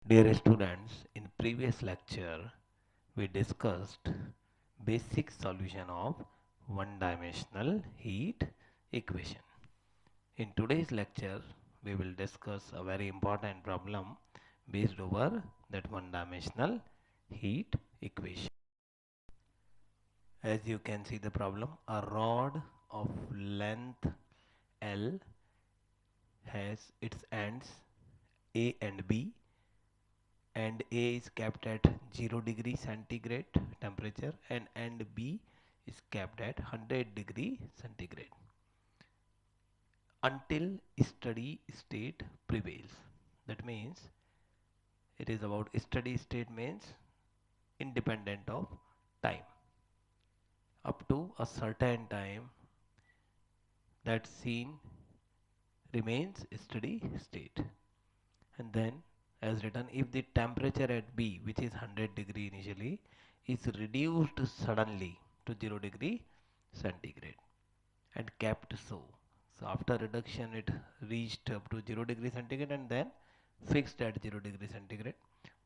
Dear students, in previous lecture we discussed basic solution of one-dimensional heat equation. In today's lecture we will discuss a very important problem based over that one-dimensional heat equation. As you can see the problem, a rod of length L has its ends A and B, and A is kept at 0 degree centigrade temperature and end B is kept at 100 degree centigrade until steady state prevails. That means it is about steady state means independent of time. Up to a certain time that scene remains steady state, and then as written, if the temperature at B, which is 100 degree initially, is reduced suddenly to 0 degree centigrade and kept so. So after reduction it reached up to 0 degree centigrade and then fixed at 0 degree centigrade,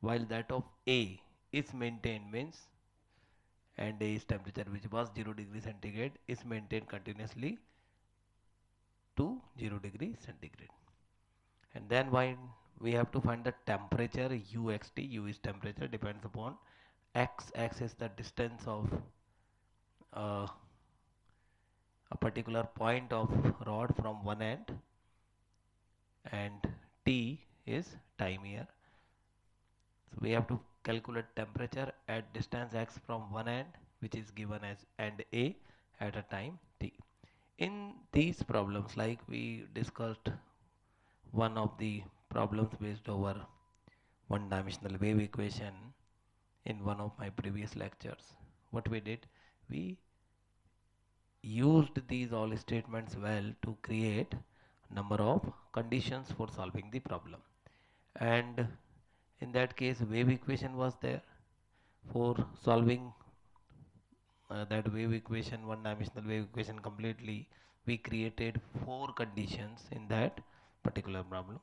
while that of A is maintained means, and A's temperature which was 0 degree centigrade is maintained continuously to 0 degree centigrade. And then when we have to find the temperature uxt, u is temperature, depends upon x is the distance of uh, a particular point of rod from one end, and t is time here. So we have to calculate temperature at distance x from one end, which is given as end A at a time t. In these problems, like we discussed one of the problems based over one dimensional wave equation in one of my previous lectures, what we did, we used these all statements well to create number of conditions for solving the problem. And in that case wave equation was there. For solving that wave equation, one dimensional wave equation completely, we created four conditions in that particular problem.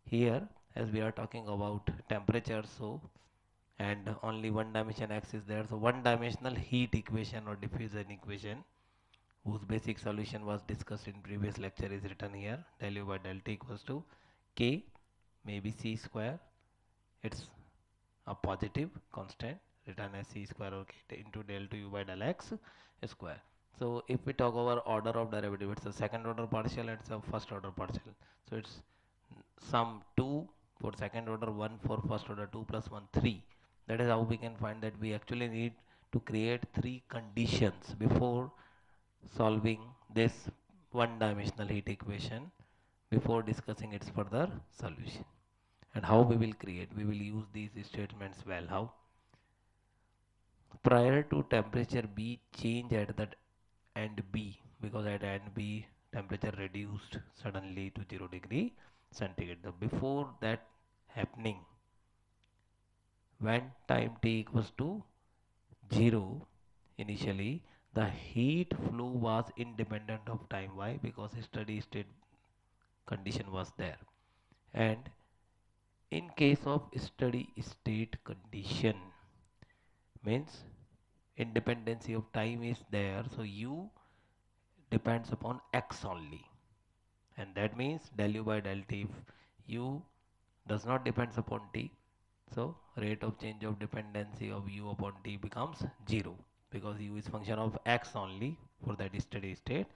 Here as we are talking about temperature, so and only one dimension x is there, so one dimensional heat equation or diffusion equation whose basic solution was discussed in previous lecture is written here. Del u by del t equals to k, maybe c square, it's a positive constant written as c square or k into del 2 u by del x square. So if we talk about order of derivative, it's a second order partial and it's a first order partial. So it's sum 2 for second order, 1 for first order, 2 plus 1 3. That is how we can find that we actually need to create three conditions before solving this one dimensional heat equation, before discussing its further solution. And how we will create, we will use these statements well. How? Prior to temperature B change at that end B, because at end B temperature reduced suddenly to 0 degree centigrade. The before that happening, when time t equals to 0 initially, the heat flow was independent of time. Why? Because steady state condition was there. And in case of steady state condition means independency of time is there, so u depends upon x only, and that means del u by del t. If u does not depends upon t, so rate of change of dependency of u upon t becomes 0, because u is function of x only for that steady state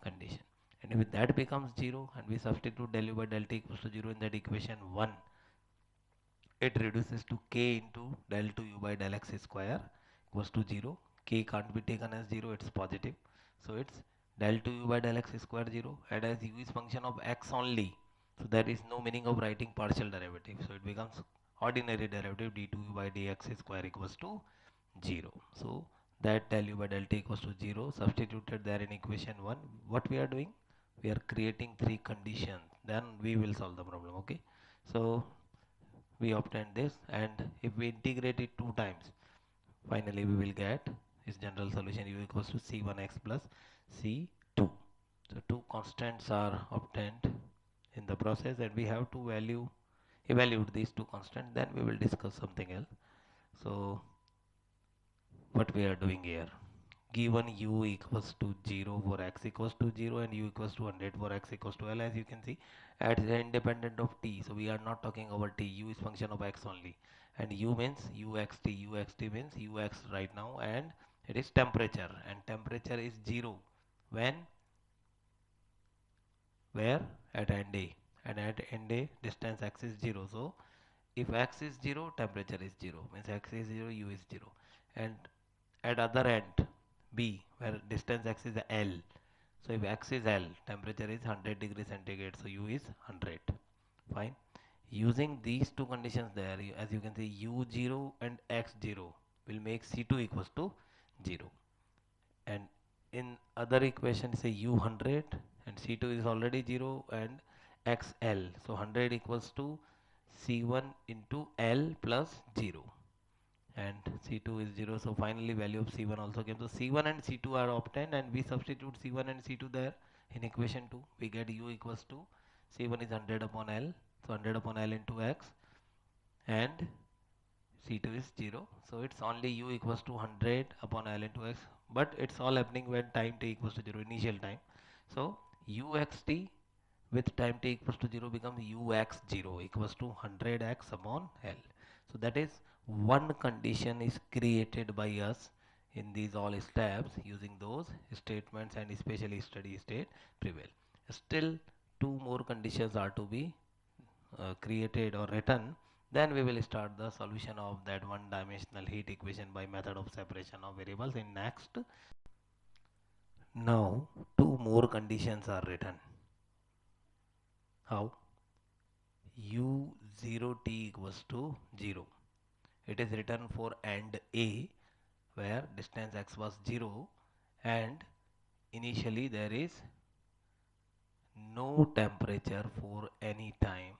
condition. And if that becomes 0 and we substitute del u by del t equals to 0 in that equation 1, it reduces to k into del 2 u by del x square equals to 0. K can't be taken as 0, it's positive, so it's del 2 u by del x square 0, and as u is function of x only, so there is no meaning of writing partial derivative, so it becomes ordinary derivative d2u by dx square equals to 0. So that del u by del t equals to 0 substituted there in equation 1. What we are doing, we are creating three conditions, then we will solve the problem. Okay, so we obtain this, and if we integrate it two times, finally we will get its general solution u equals to c1x plus c2. So two constants are obtained in the process, and we have to value evaluate these two constants, then we will discuss something else. So what we are doing here, given u equals to 0 for x equals to 0 and u equals to 100 for x equals to L, as you can see, at the independent of t. So we are not talking about t, u is function of x only, and u means uxt, uxt means ux right now, and it is temperature, and temperature is 0 when, where, at end a, and at end a distance x is 0. So if x is 0, temperature is 0, means x is 0, u is 0, and at other end b, where distance x is L. So if x is L, temperature is 100 degrees centigrade, so u is 100. Fine. Using these two conditions there, as you can see, u0 and x0 will make C2 equals to 0. And in other equation, say u100 and C2 is already 0 and xL. So 100 equals to C1 into L plus 0. And C2 is 0, so finally value of C1 also came. So C1 and C2 are obtained, and we substitute C1 and C2 there in equation 2. We get u equals to C1 is 100 upon L, so 100 upon L into x, and C2 is 0, so it's only u equals to 100 upon L into x, but it's all happening when time t equals to 0, initial time. So uxt with time t equals to 0 becomes ux0 equals to 100x upon L. So that is one condition is created by us in these all steps using those statements, and especially steady state prevail. Still two more conditions are to be created or written. Then we will start the solution of that one dimensional heat equation by method of separation of variables in next. Now two more conditions are written. How? u0t equals to 0. It is written for AND A, where distance x was 0 and initially there is no temperature for any time,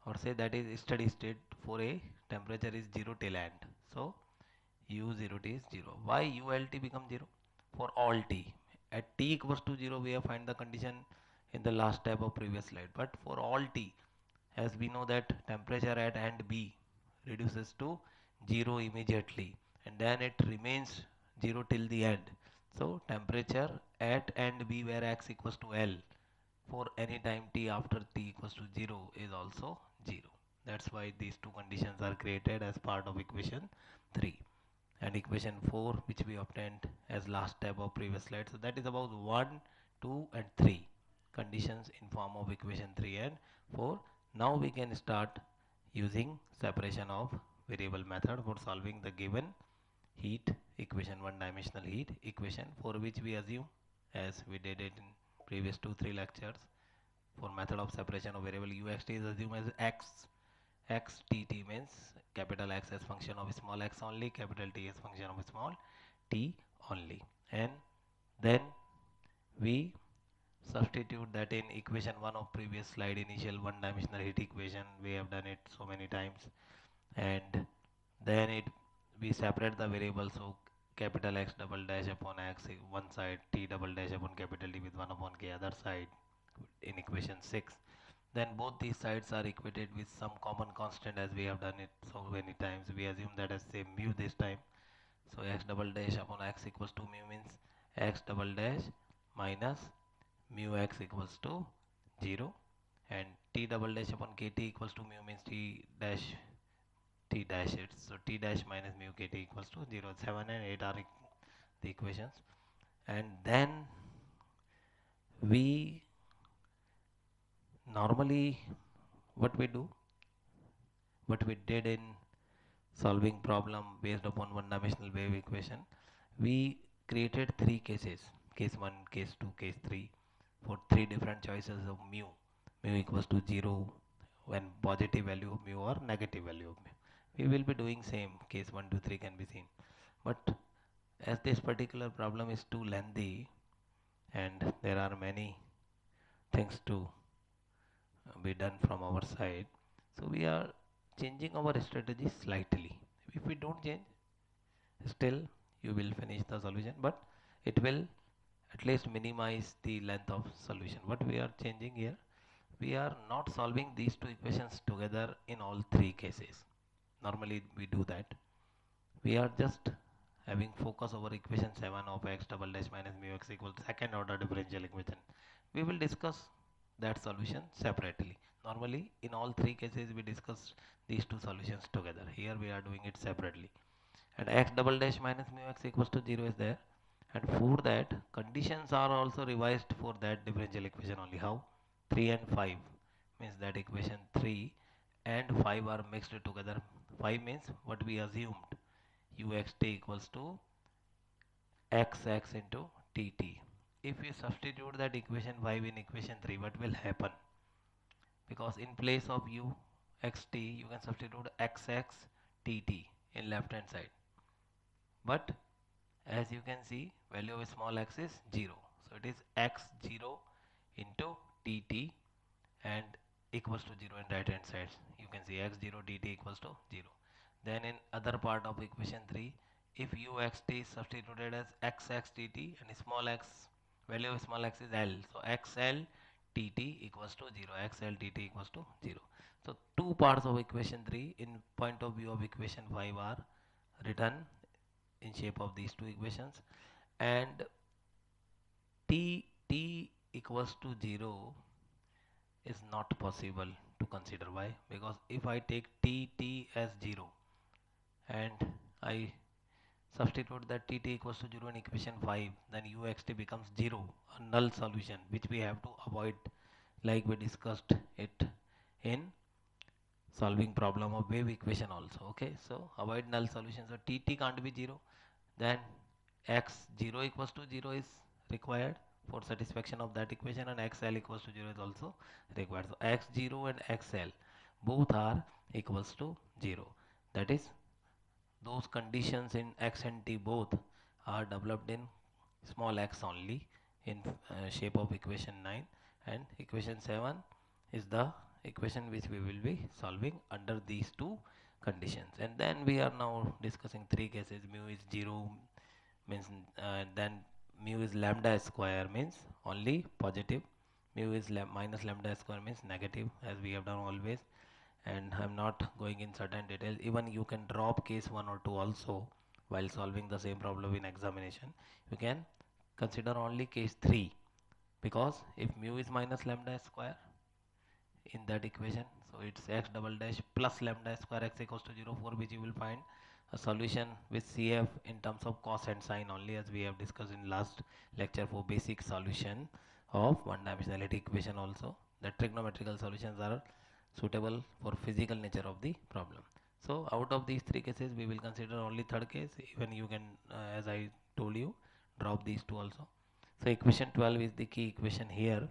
or say that is steady state for a temperature is 0 till end. So u0t is 0. Why ult become 0? For all t. At t equals to 0 we have find the condition in the last step of previous slide, but for all t, as we know that temperature at end B reduces to 0 immediately, and then it remains 0 till the end. So temperature at end B where x equals to L for any time t after t equals to 0 is also 0. That's why these two conditions are created as part of equation 3, and equation 4 which we obtained as last step of previous slide. So that is about 1, 2 and 3 conditions in form of equation 3 and 4. Now we can start using separation of variable method for solving the given heat equation, one dimensional heat equation, for which we assume, as we did it in previous 2-3 lectures, for method of separation of variable uxt is assumed as xtt means capital X as function of small x only, capital T as function of small t only, and then we substitute that in equation 1 of previous slide, initial one dimensional heat equation. We have done it so many times, and then we separate the variables. So capital X double dash upon x one side, t double dash upon capital T with 1 upon k other side in equation 6. Then both these sides are equated with some common constant, as we have done it so many times. We assume that as say mu this time. So x double dash upon x equals to mu means x double dash minus mu x equals to 0, and t double dash upon kt equals to mu means t dash it. So t dash minus mu kt equals to 0. 7 and 8 are the equations, and then we normally what we did in solving problem based upon one dimensional wave equation, we created three cases: case 1, case 2, case 3, for three different choices of mu. Mu equals to 0 when positive value of mu or negative value of mu. We will be doing same, case 1 to 3 can be seen, but as this particular problem is too lengthy and there are many things to be done from our side, so we are changing our strategy slightly. If we don't change, still you will finish the solution, but it will at least minimize the length of solution. What we are changing here, we are not solving these two equations together in all three cases. Normally we do that. We are just having focus over equation 7 of x double dash minus mu x equals second order differential equation. We will discuss that solution separately. Normally in all three cases we discuss these two solutions together. Here we are doing it separately. And x double dash minus mu x equals to 0 is there, and for that conditions are also revised for that differential equation only. How? 3 and 5 means that equation 3 and 5 are mixed together. 5 means what we assumed, uxt equals to xx into tt. If you substitute that equation 5 in equation 3, what will happen? Because in place of uxt you can substitute xx tt in left hand side, but as you can see value of small x is 0, so it is x0 into tt and equals to 0 in right hand side. You can see x0 dt equals to 0. Then in other part of equation 3, if uxt is substituted as xx dt and small x, value of small x is l, so xl tt equals to 0, xl tt equals to 0. So two parts of equation 3 in point of view of equation 5 are written in shape of these two equations, and t equals to 0 is not possible to consider. Why? Because if I take t as 0 and I substitute that tt equals to 0 in equation 5, then uxt becomes 0, a null solution which we have to avoid, like we discussed it in solving problem of wave equation also. Okay, so avoid null solution. So tt can't be 0, then x0 equals to 0 is required for satisfaction of that equation, and xl equals to 0 is also required. So x0 and xl both are equals to 0. That is, those conditions in x and t both are developed in small x only in shape of equation 9, and equation 7 is the equation which we will be solving under these two conditions. And then we are now discussing three cases. Mu is 0 means then mu is lambda square means only positive, mu is minus lambda square means negative, as we have done always. And I'm not going in certain details. Even you can drop case 1 or 2 also while solving the same problem in examination. You can consider only case 3, because if mu is minus lambda square in that equation, so it's x double dash plus lambda square x equals to 0, for which you will find a solution with CF in terms of cos and sine only, as we have discussed in last lecture for basic solution of one dimensionality equation also. The trigonometrical solutions are suitable for physical nature of the problem. So out of these three cases we will consider only third case. Even you can as I told you, drop these two also. So equation 12 is the key equation here,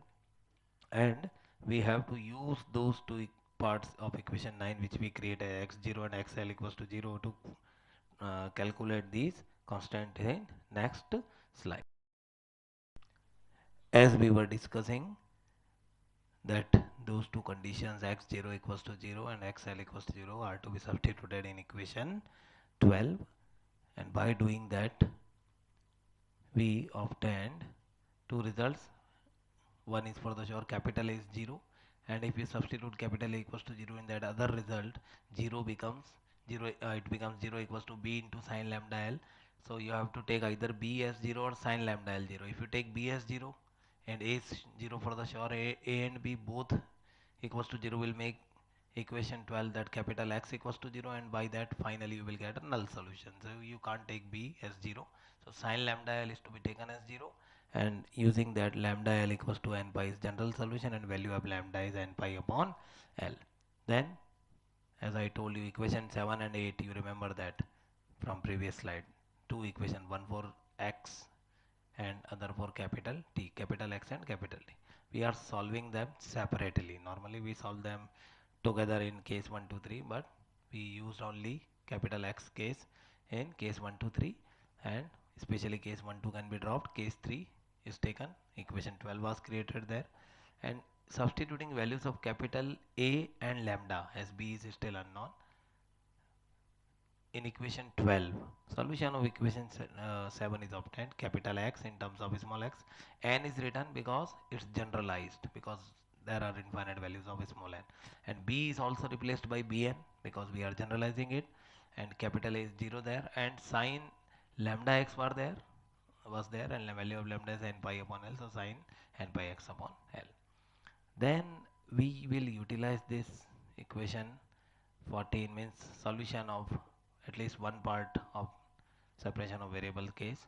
and we have to use those two parts of equation 9 which we create as x0 and xl equals to 0 to calculate these constant in next slide. As we were discussing that those two conditions x0 equals to 0 and xl equals to 0 are to be substituted in equation 12, and by doing that we obtained two results. One is for the sure capital A is 0, and if you substitute capital A equals to 0 in that other result, 0 becomes 0, it becomes 0 equals to b into sine lambda l. So you have to take either b as 0 or sine lambda l 0. If you take b as 0 and a is 0 for the sure, a and b both equals to 0 will make equation 12 that capital X equals to 0, and by that finally you will get a null solution. So you can't take b as 0, so sine lambda l is to be taken as 0, and using that lambda l equals to n pi is general solution, and value of lambda is n pi upon l. Then as I told you, equation 7 and 8, you remember that from previous slide, two equation, one for x and other for capital T, capital X and capital T. We are solving them separately. Normally we solve them together in case 1 2 3, but we used only capital X case in case 1 2 3, and especially case 1 2 can be dropped, case 3 is taken. Equation 12 was created there, and substituting values of capital A and lambda, as B is still unknown, in equation 12, solution of equation 7 is obtained. Capital X in terms of small x, n is written because it's generalized, because there are infinite values of small n, and b is also replaced by bn because we are generalizing it, and capital A is 0 there, and sin lambda x was there, and the value of lambda is n pi upon L, so sin n pi x upon L. Then we will utilize this equation 14 means solution of at least one part of separation of variable case,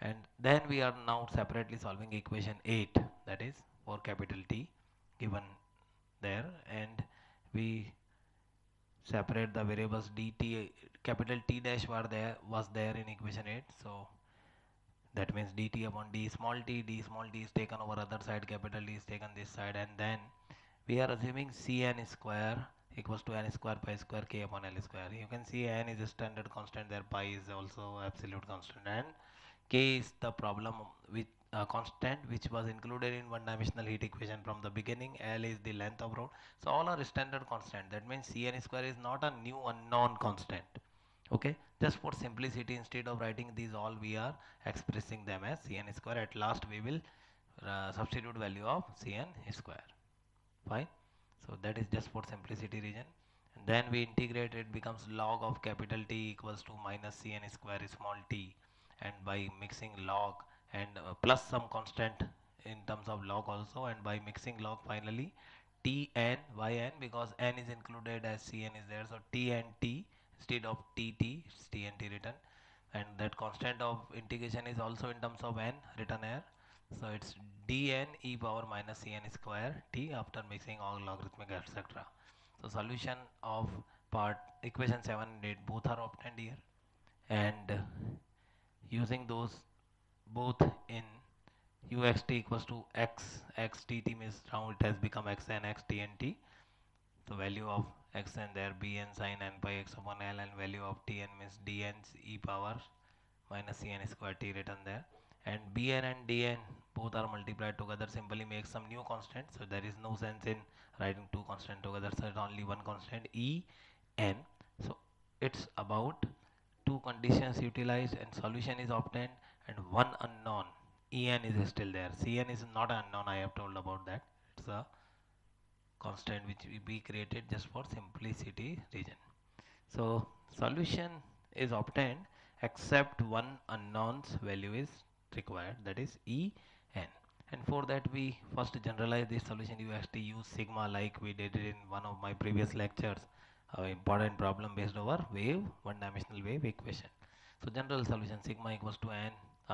and then we are now separately solving equation 8, that is for capital T given there, and we separate the variables dt, capital T dash was there in equation 8, so that means dt upon d small t is taken over other side, capital D is taken this side, and then we are assuming Cn square equals to n square pi square k upon L square. You can see n is a standard constant there, pi is also absolute constant, and k is the problem with constant which was included in one dimensional heat equation from the beginning. L is the length of rod, so all are standard constant. That means Cn square is not a new unknown constant. Okay, just for simplicity, instead of writing these all, we are expressing them as Cn square. At last we will substitute value of Cn square. Fine, so that is just for simplicity reason, and then we integrate, it becomes log of capital T equals to minus Cn square small t, and by mixing log and plus some constant in terms of log also, and by mixing log finally T n y n, because n is included as Cn is there, so T and T instead of tt, it's T and T written, and that constant of integration is also in terms of n written here, so it's dn e power minus Cn square t after mixing all logarithmic etc. So solution of part equation 7 and 8 both are obtained here, and using those both in uxt equals to x tt means now it has become x n x t n t. So value of x n there bn sin n pi x upon L, and value of tn means dn e power minus Cn square t written there, and bn and dn both are multiplied together, simply make some new constant, so there is no sense in writing two constant together, so it's only one constant e n. So it's about two conditions utilized and solution is obtained, and one unknown en is still there. Cn is not an unknown, I have told about that, it's a constant which we created just for simplicity reason. So solution is obtained except one unknown's value is required, that is E n, and for that we first generalize this solution. You have to use sigma like we did it in one of my previous lectures, important problem based over wave, one dimensional wave equation. So general solution sigma equals to n,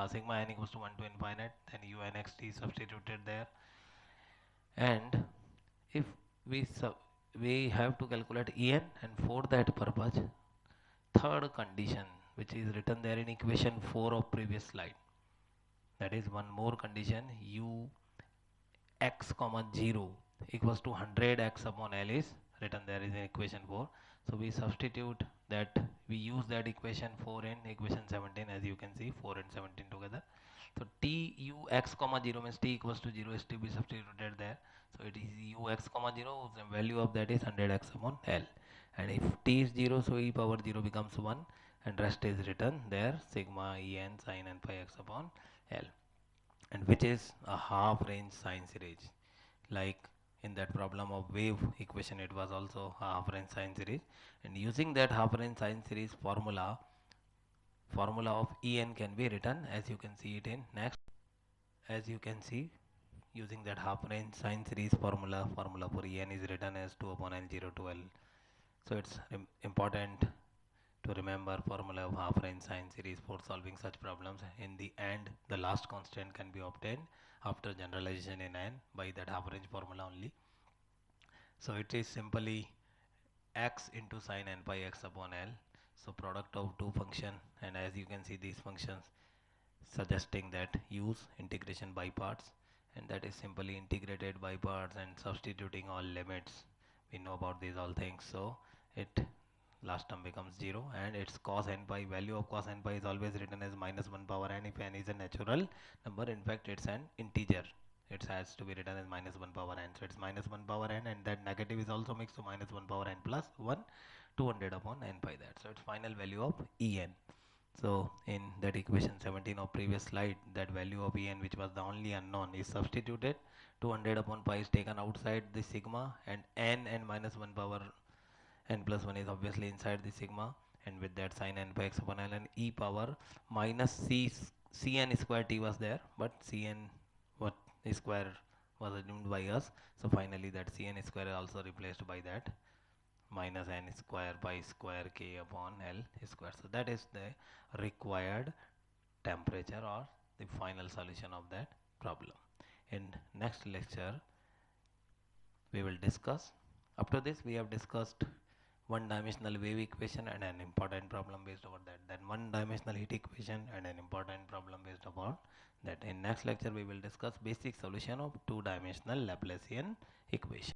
sigma n equals to 1 to infinite, then u n x t substituted there, and if we have to calculate En, and for that purpose third condition which is written there in equation 4 of previous slide, that is one more condition, u x comma 0 equals to 100 x upon L is written there is in equation 4. So we substitute that, we use that equation 4 in equation 17, as you can see 4 and 17 together. So t u x comma 0 means t equals to 0 is to be substituted there, so it is u x comma 0, the value of that is 100 x upon L, and if t is 0, so e power 0 becomes 1, and rest is written there sigma E n sin n pi x upon L, and which is a half range sine series, like in that problem of wave equation it was also a half range sine series, and using that half range sine series formula of En can be written as you can see it in next. As you can see, using that half range sine series formula for En is written as 2 upon n0 to L. So it's important to remember formula of half range sine series for solving such problems. In the end, the last constant can be obtained after generalization in n by that half range formula only. So it is simply x into sin n pi x upon L. So product of two function, and as you can see these functions suggesting that use integration by parts, and that is simply integrated by parts and substituting all limits. We know about these all things, so it last term becomes 0, and its cos n pi, value of cos n pi is always written as minus 1 power n if n is a natural number. In fact it's an integer, it has to be written as minus 1 power n, so it's minus 1 power n, and that negative is also mixed, so minus 1 power n plus 1, 200 upon n pi that, so it's final value of En. So in that equation 17 of previous slide, that value of En, which was the only unknown, is substituted. 200 upon pi is taken outside the sigma, and n minus 1 power n plus 1 is obviously inside the sigma, and with that sin n by x upon ln e power minus cn square t was there, but cn what square was assumed by us, so finally that cn square is also replaced by that minus n square by square k upon l square. So that is the required temperature or the final solution of that problem. In next lecture we will discuss. Up to this we have discussed one dimensional wave equation and an important problem based on that, then one dimensional heat equation and an important problem based upon that. In next lecture we will discuss basic solution of two dimensional Laplacian equation.